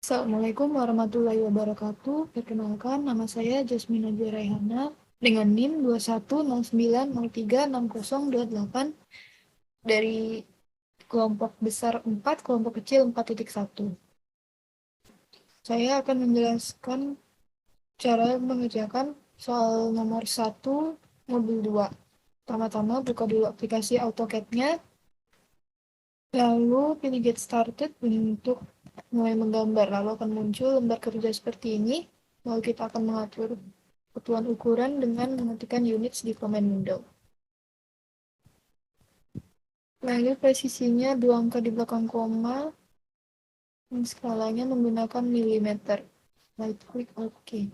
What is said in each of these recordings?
Assalamualaikum warahmatullahi wabarakatuh. Perkenalkan, nama saya Jasmina Raihana dengan NIM 2109036028 dari kelompok besar 4, kelompok kecil 4.1. Saya akan menjelaskan cara mengerjakan soal nomor 1 modul 2. Pertama-tama buka dulu aplikasi AutoCAD-nya, lalu pilih Get Started untuk mulai menggambar. Lalu akan muncul lembar kerja seperti ini. Lalu kita akan mengatur ketentuan ukuran dengan mengetikkan units di command window. Lalu presisinya 2 angka di belakang koma, dan skalanya menggunakan milimeter. Right click OK.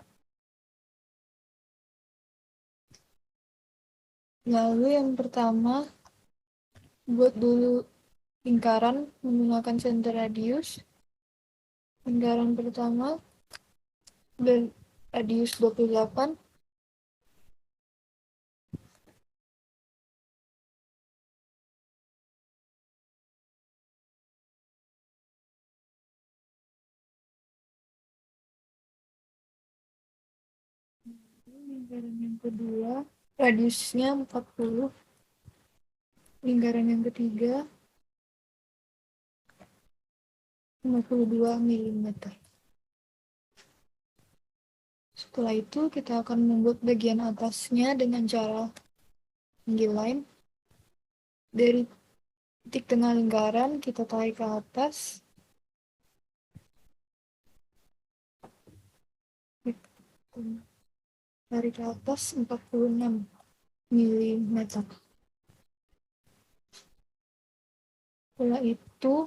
Lalu yang pertama, buat dulu lingkaran menggunakan center radius. Lingkaran pertama berradius 28. Lingkaran yang kedua radiusnya 40. Lingkaran yang ketiga 52 mm. Setelah itu kita akan membuat bagian atasnya dengan cara line. Dari titik tengah lingkaran kita tarik ke atas. Tarik ke atas 46 mm. Setelah itu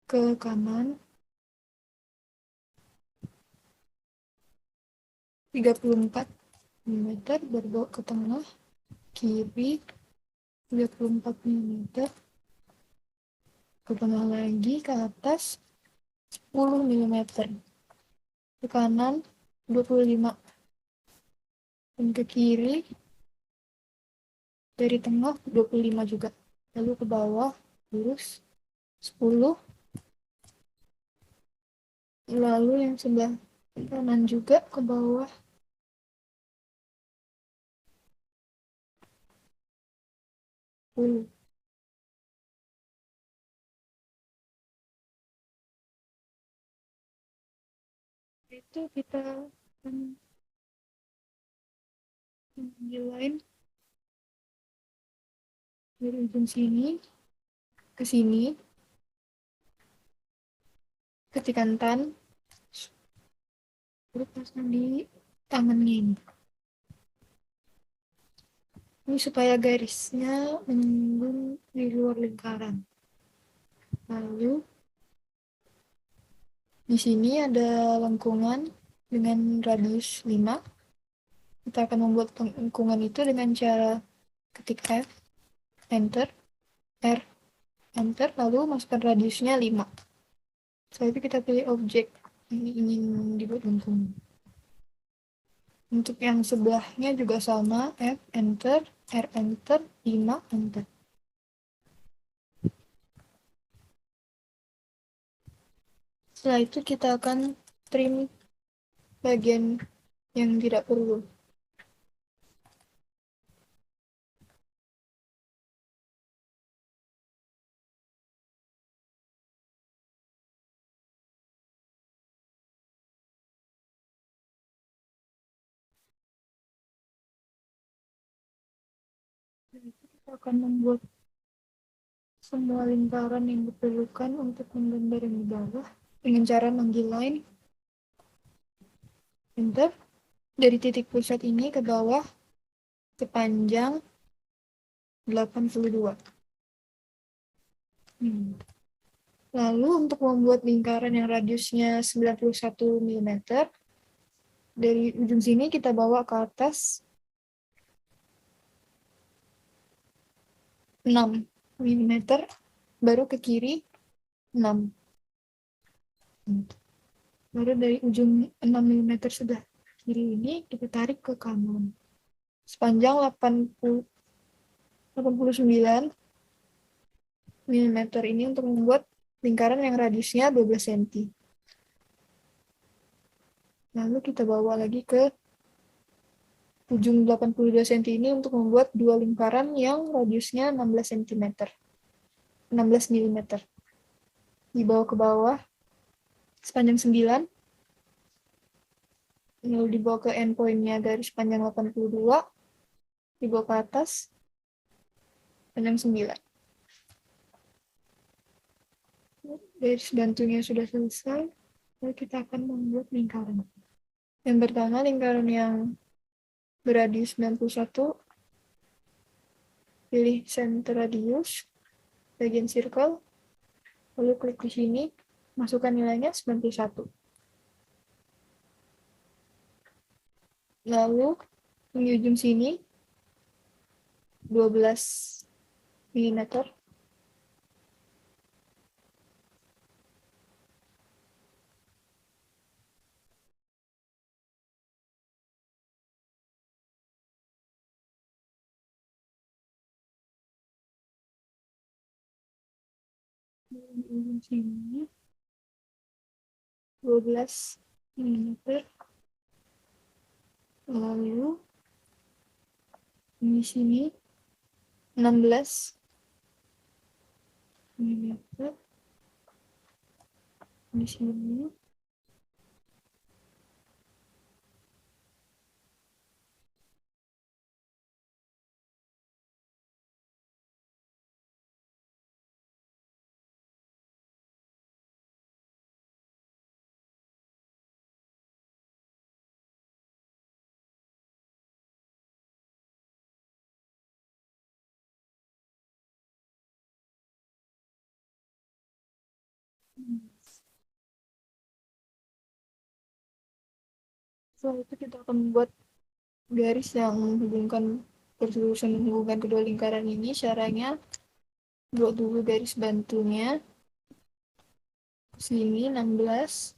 ke kanan 34 mm, berbelok ke tengah kiri 34 mm, ke tengah lagi ke atas 10 mm, ke kanan 25, dan ke kiri dari tengah 25 juga, lalu ke bawah lurus 10, lalu yang sebelah kanan juga ke bawah 10. Itu kita menjelaskan dari ujung sini ke sini, ketikan tan, lalu pasang di tangannya ini. Ini supaya garisnya menyinggung di luar lingkaran. Lalu di sini ada lengkungan dengan radius 5. Kita akan membuat lengkungan itu dengan cara ketik F, Enter, R, Enter, lalu masukkan radiusnya 5. Setelah itu kita pilih objek yang ingin dibuat lengkungan. Untuk yang sebelahnya juga sama, F, Enter, R, Enter, 5, Enter. Setelah itu kita akan trim bagian yang tidak perlu. Kita akan membuat semua lingkaran yang diperlukan untuk menggambar yang di bawah dengan cara line, Enter, dari titik pusat ini ke bawah sepanjang 82. Lalu untuk membuat lingkaran yang radiusnya 91 mm, dari ujung sini kita bawa ke atas 6 mm, baru ke kiri 6. Baru dari ujung 6 mm sudah kiri ini kita tarik ke kanan sepanjang 89 mm ini untuk membuat lingkaran yang radiusnya 12 cm. Lalu kita bawa lagi ke ujung 82 cm ini untuk membuat dua lingkaran yang radiusnya 16 cm. 16 mm. Dibawa ke bawah sepanjang 9, lalu dibawa ke endpoint-nya dari sepanjang 82, dibawa ke atas panjang 9. Garis bantunya sudah selesai, lalu kita akan membuat lingkaran. Yang pertama, lingkaran yang beradius 91, pilih center radius, bagian circle, lalu klik di sini, masukkan nilainya 91. Lalu di ujung sini 12 mm. Di ujung sini 12 mm. Lalu di sini 16 mm. Di sini 16. Setelah itu kita akan membuat garis yang menghubungkan perlurusan menghubungkan kedua lingkaran ini. Caranya buat dulu garis bantunya ke sini 16,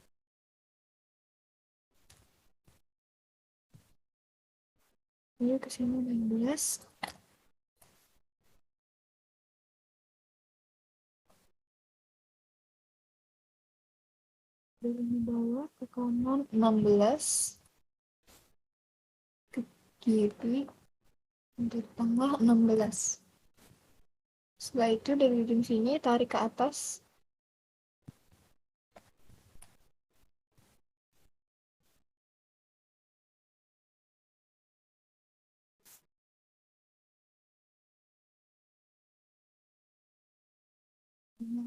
ini ke sini 16, dari bawah ke kanan 16, ke kiri dari tengah 16. Setelah itu dari ujung sini tarik ke atas.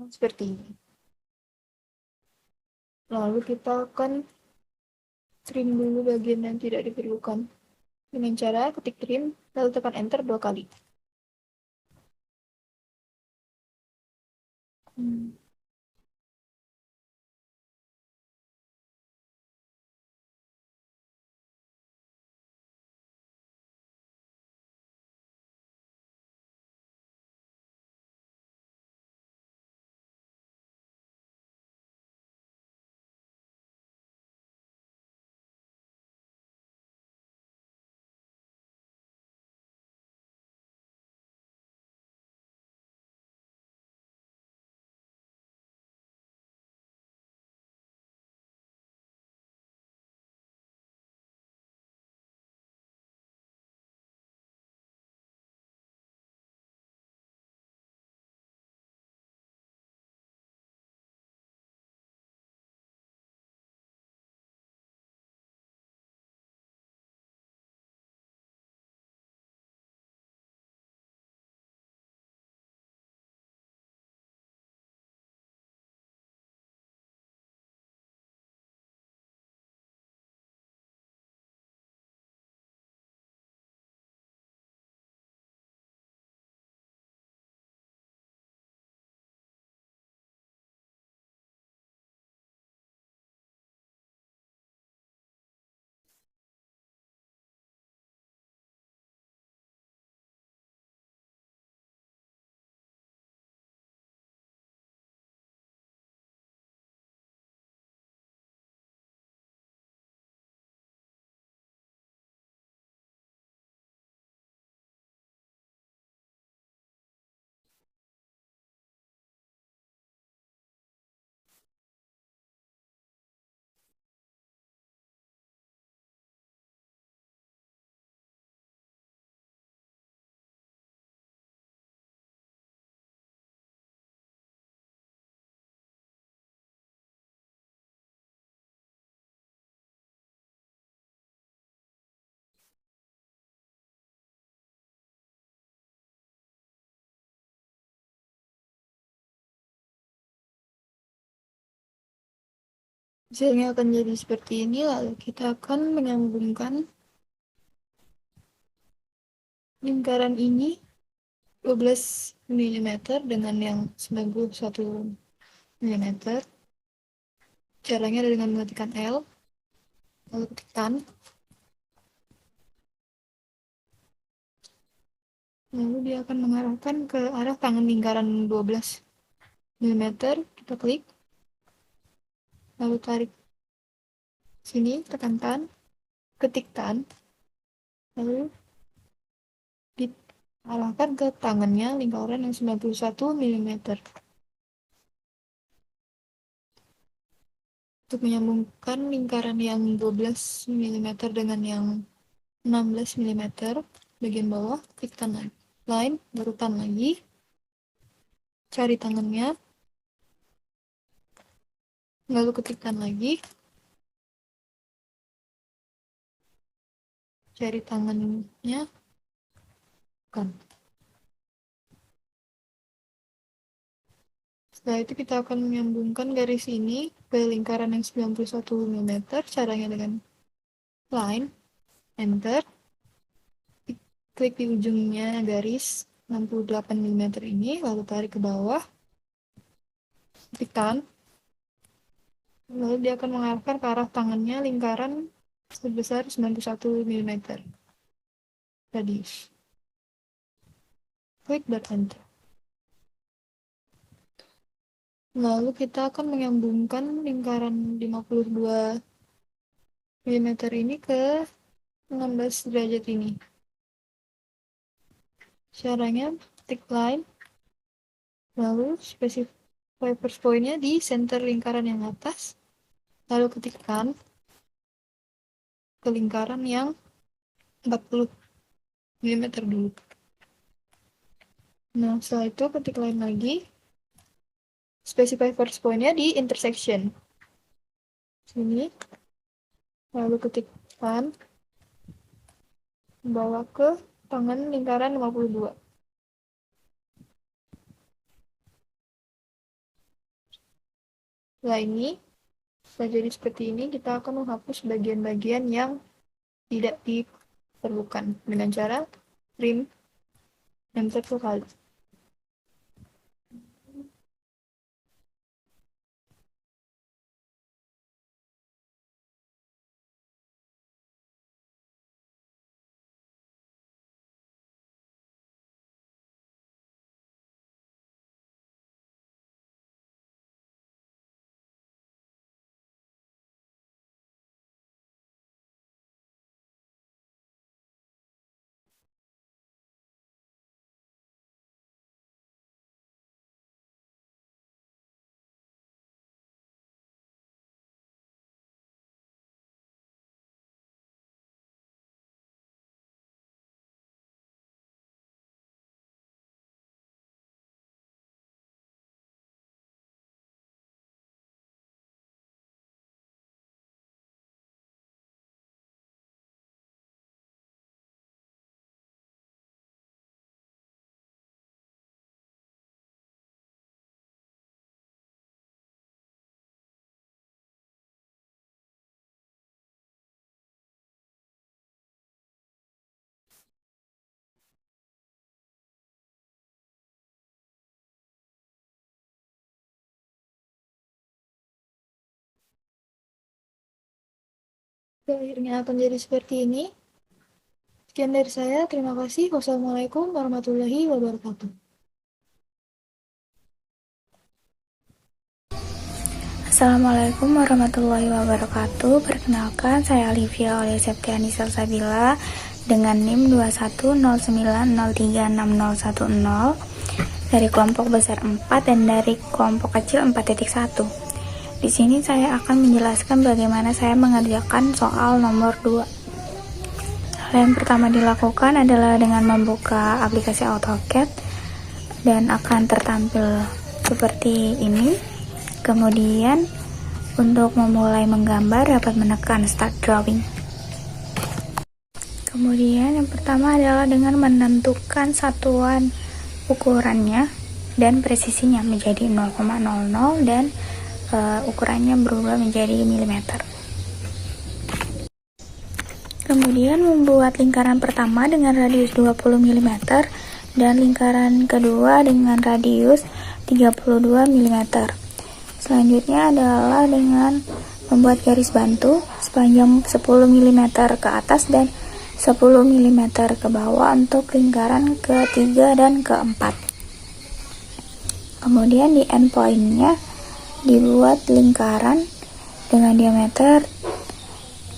Seperti ini. Lalu kita akan trim dulu bagian yang tidak diperlukan. Dengan cara ketik trim, lalu tekan enter 2 kali. Hasilnya akan jadi seperti ini, lalu kita akan menyambungkan lingkaran ini 12 mm dengan yang 91 mm. Caranya adalah dengan mengetikkan L, lalu ketikkan, lalu dia akan mengarahkan ke arah tangan lingkaran 12 mm. Kita klik, lalu tarik sini, tekankan, ketikkan, lalu diarahkan ke tangannya lingkaran yang 91 mm. Untuk menyambungkan lingkaran yang 12 mm dengan yang 16 mm bagian bawah, klik tangan line, baru tan lagi, cari tangannya, lalu ketikkan lagi, cari tangannya, kan. Setelah itu kita akan menyambungkan garis ini ke lingkaran yang 91 mm. Caranya dengan line, enter, klik di ujungnya garis 68 mm ini, lalu tarik ke bawah, tekan, lalu dia akan mengarahkan ke arah tangannya lingkaran sebesar 91 mm radius. Klik dan enter. Lalu kita akan menyambungkan lingkaran 52 mm ini ke 16 derajat ini. Caranya, tick line, lalu specify first point-nya di center lingkaran yang atas, lalu ketikkan ke lingkaran yang 40 mm dulu. Nah, setelah itu ketik line lagi, specify first point-nya di intersection. Sini, lalu ketikkan, bawa ke tangan lingkaran 52. Setelah ini, setelah jadi seperti ini, kita akan menghapus bagian-bagian yang tidak diperlukan dengan cara trim yang satu kali. Akhirnya akan jadi seperti ini. Sekian dari saya, terima kasih. Wassalamualaikum warahmatullahi wabarakatuh. Assalamualaikum warahmatullahi wabarakatuh. Perkenalkan, saya Olivia Aulia Septiani Salsabila dengan NIM 2109036010 dari kelompok besar 4 dan dari kelompok kecil 4.1. Di sini saya akan menjelaskan bagaimana saya mengerjakan soal nomor 2. Hal yang pertama dilakukan adalah dengan membuka aplikasi AutoCAD dan akan tertampil seperti ini. Kemudian untuk memulai menggambar dapat menekan Start Drawing. Kemudian yang pertama adalah dengan menentukan satuan ukurannya dan presisinya menjadi 0,00 dan ukurannya berubah menjadi milimeter. Kemudian membuat lingkaran pertama dengan radius 20 mm dan lingkaran kedua dengan radius 32 mm. Selanjutnya adalah dengan membuat garis bantu sepanjang 10 mm ke atas dan 10 mm ke bawah untuk lingkaran ketiga dan keempat. Kemudian di endpointnya dibuat lingkaran dengan diameter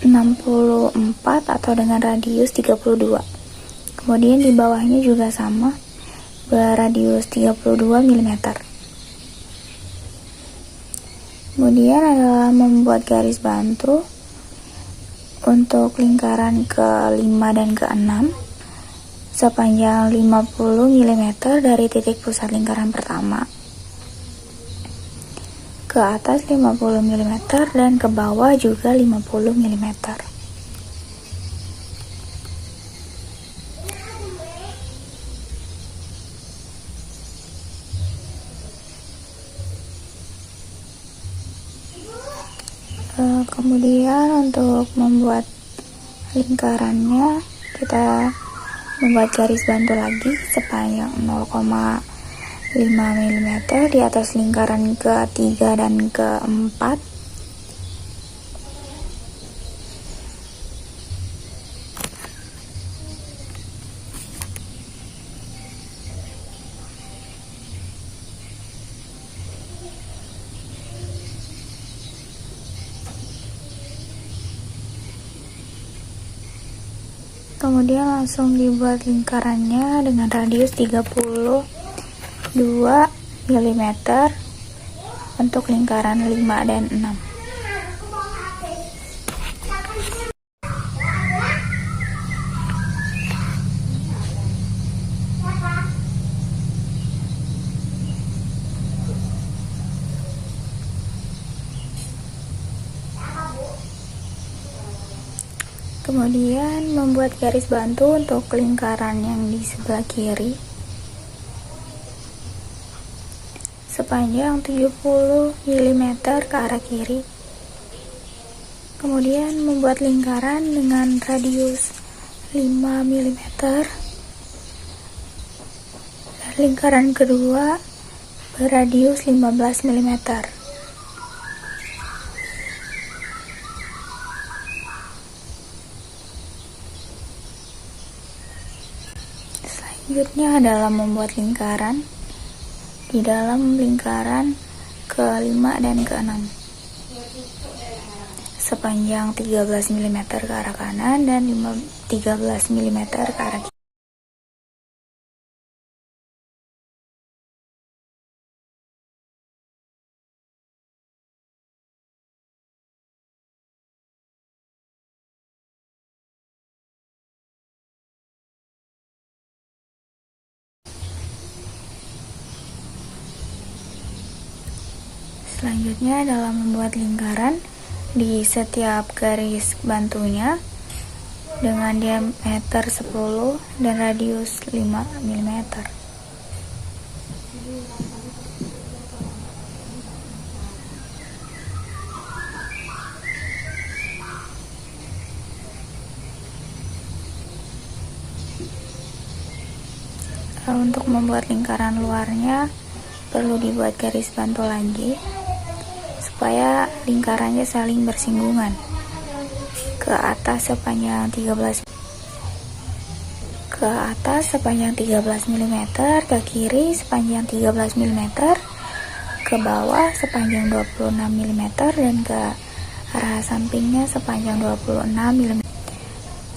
64 atau dengan radius 32. Kemudian di bawahnya juga sama, berradius 32 mm. Kemudian adalah membuat garis bantu untuk lingkaran ke-5 dan ke-6 sepanjang 50 mm dari titik pusat lingkaran pertama ke atas 50 mm dan ke bawah juga 50 mm. Kemudian untuk membuat lingkarannya kita membuat garis bantu lagi sepanjang 0,5 mm di atas lingkaran ke-3 dan ke-4. Kemudian langsung dibuat lingkarannya dengan radius 32 mm untuk lingkaran 5 dan 6. Kemudian membuat garis bantu untuk lingkaran yang di sebelah kiri sepanjang 70 mm ke arah kiri. Kemudian membuat lingkaran dengan radius 5 mm dan lingkaran kedua berradius 15 mm. Selanjutnya adalah membuat lingkaran di dalam lingkaran ke-5 dan ke-6 sepanjang 13 mm ke arah kanan dan 13 mm ke arah kiri. Selanjutnya adalah membuat lingkaran di setiap garis bantunya dengan diameter 10 dan radius 5 mm. Untuk membuat lingkaran luarnya perlu dibuat garis bantu lagi supaya lingkarannya saling bersinggungan. Ke atas sepanjang 13 mm, ke kiri sepanjang 13 mm, ke bawah sepanjang 26 mm dan ke arah sampingnya sepanjang 26 mm.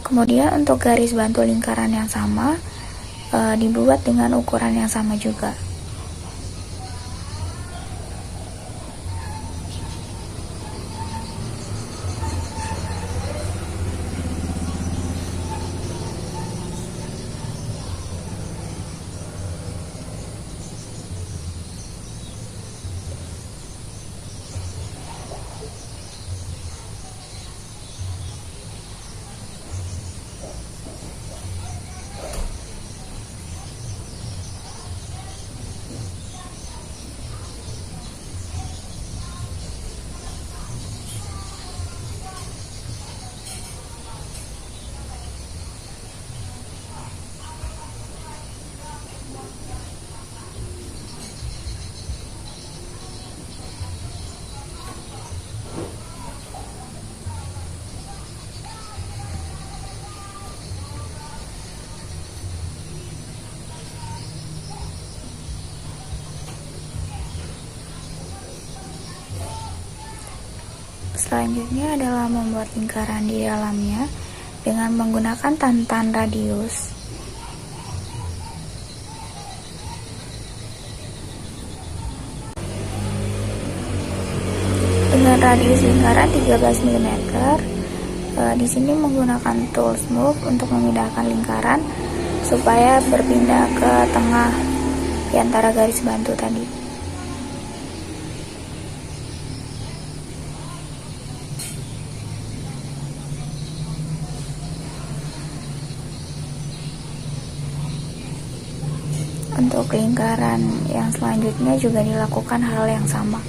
Kemudian untuk garis bantu lingkaran yang sama dibuat dengan ukuran yang sama juga. Selanjutnya adalah membuat lingkaran di dalamnya dengan menggunakan tantan radius. Dengan radius lingkaran 13 mm, di sini menggunakan tool smooth untuk memindahkan lingkaran supaya berpindah ke tengah di antara garis bantu tadi. Untuk lingkaran yang selanjutnya juga dilakukan hal yang sama.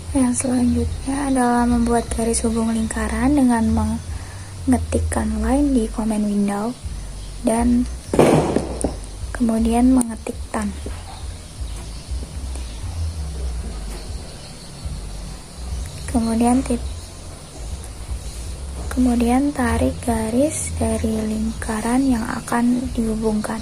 Yang selanjutnya adalah membuat garis hubung lingkaran dengan mengetikkan line di command window dan kemudian mengetik tan. Kemudian tarik garis dari lingkaran yang akan dihubungkan.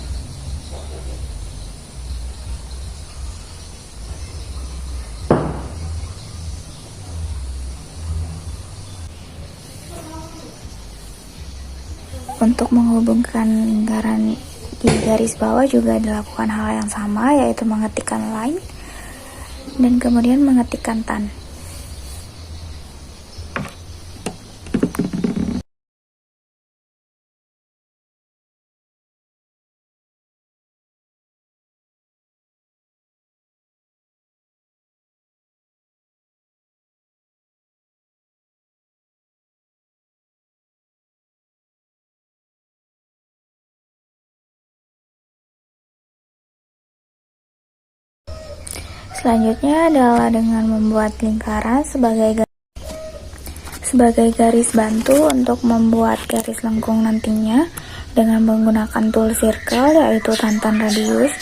Untuk menghubungkan lingkaran di garis bawah juga dilakukan hal yang sama, yaitu mengetikkan line dan kemudian mengetikkan tan. Selanjutnya adalah dengan membuat lingkaran sebagai garis bantu untuk membuat garis lengkung nantinya dengan menggunakan tool circle, yaitu tantan radius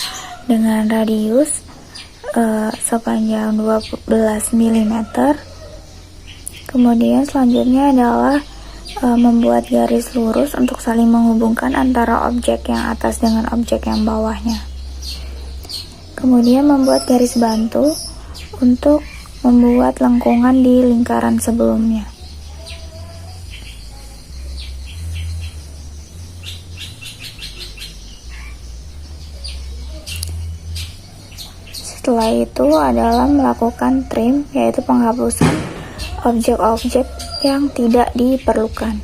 dengan radius sepanjang 12 mm. Kemudian selanjutnya adalah membuat garis lurus untuk saling menghubungkan antara objek yang atas dengan objek yang bawahnya. Kemudian membuat garis bantu untuk membuat lengkungan di lingkaran sebelumnya. Setelah itu adalah melakukan trim, yaitu penghapusan objek-objek yang tidak diperlukan.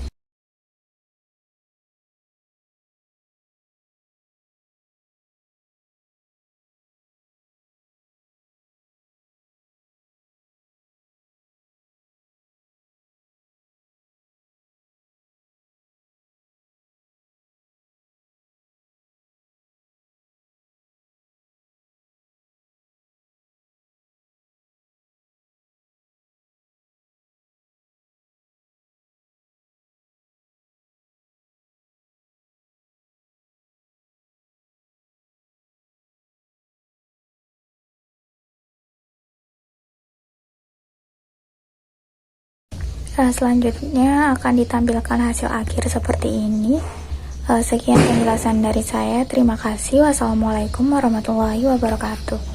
Selanjutnya akan ditampilkan hasil akhir seperti ini. Sekian penjelasan dari saya. Terima kasih. Wassalamualaikum warahmatullahi wabarakatuh.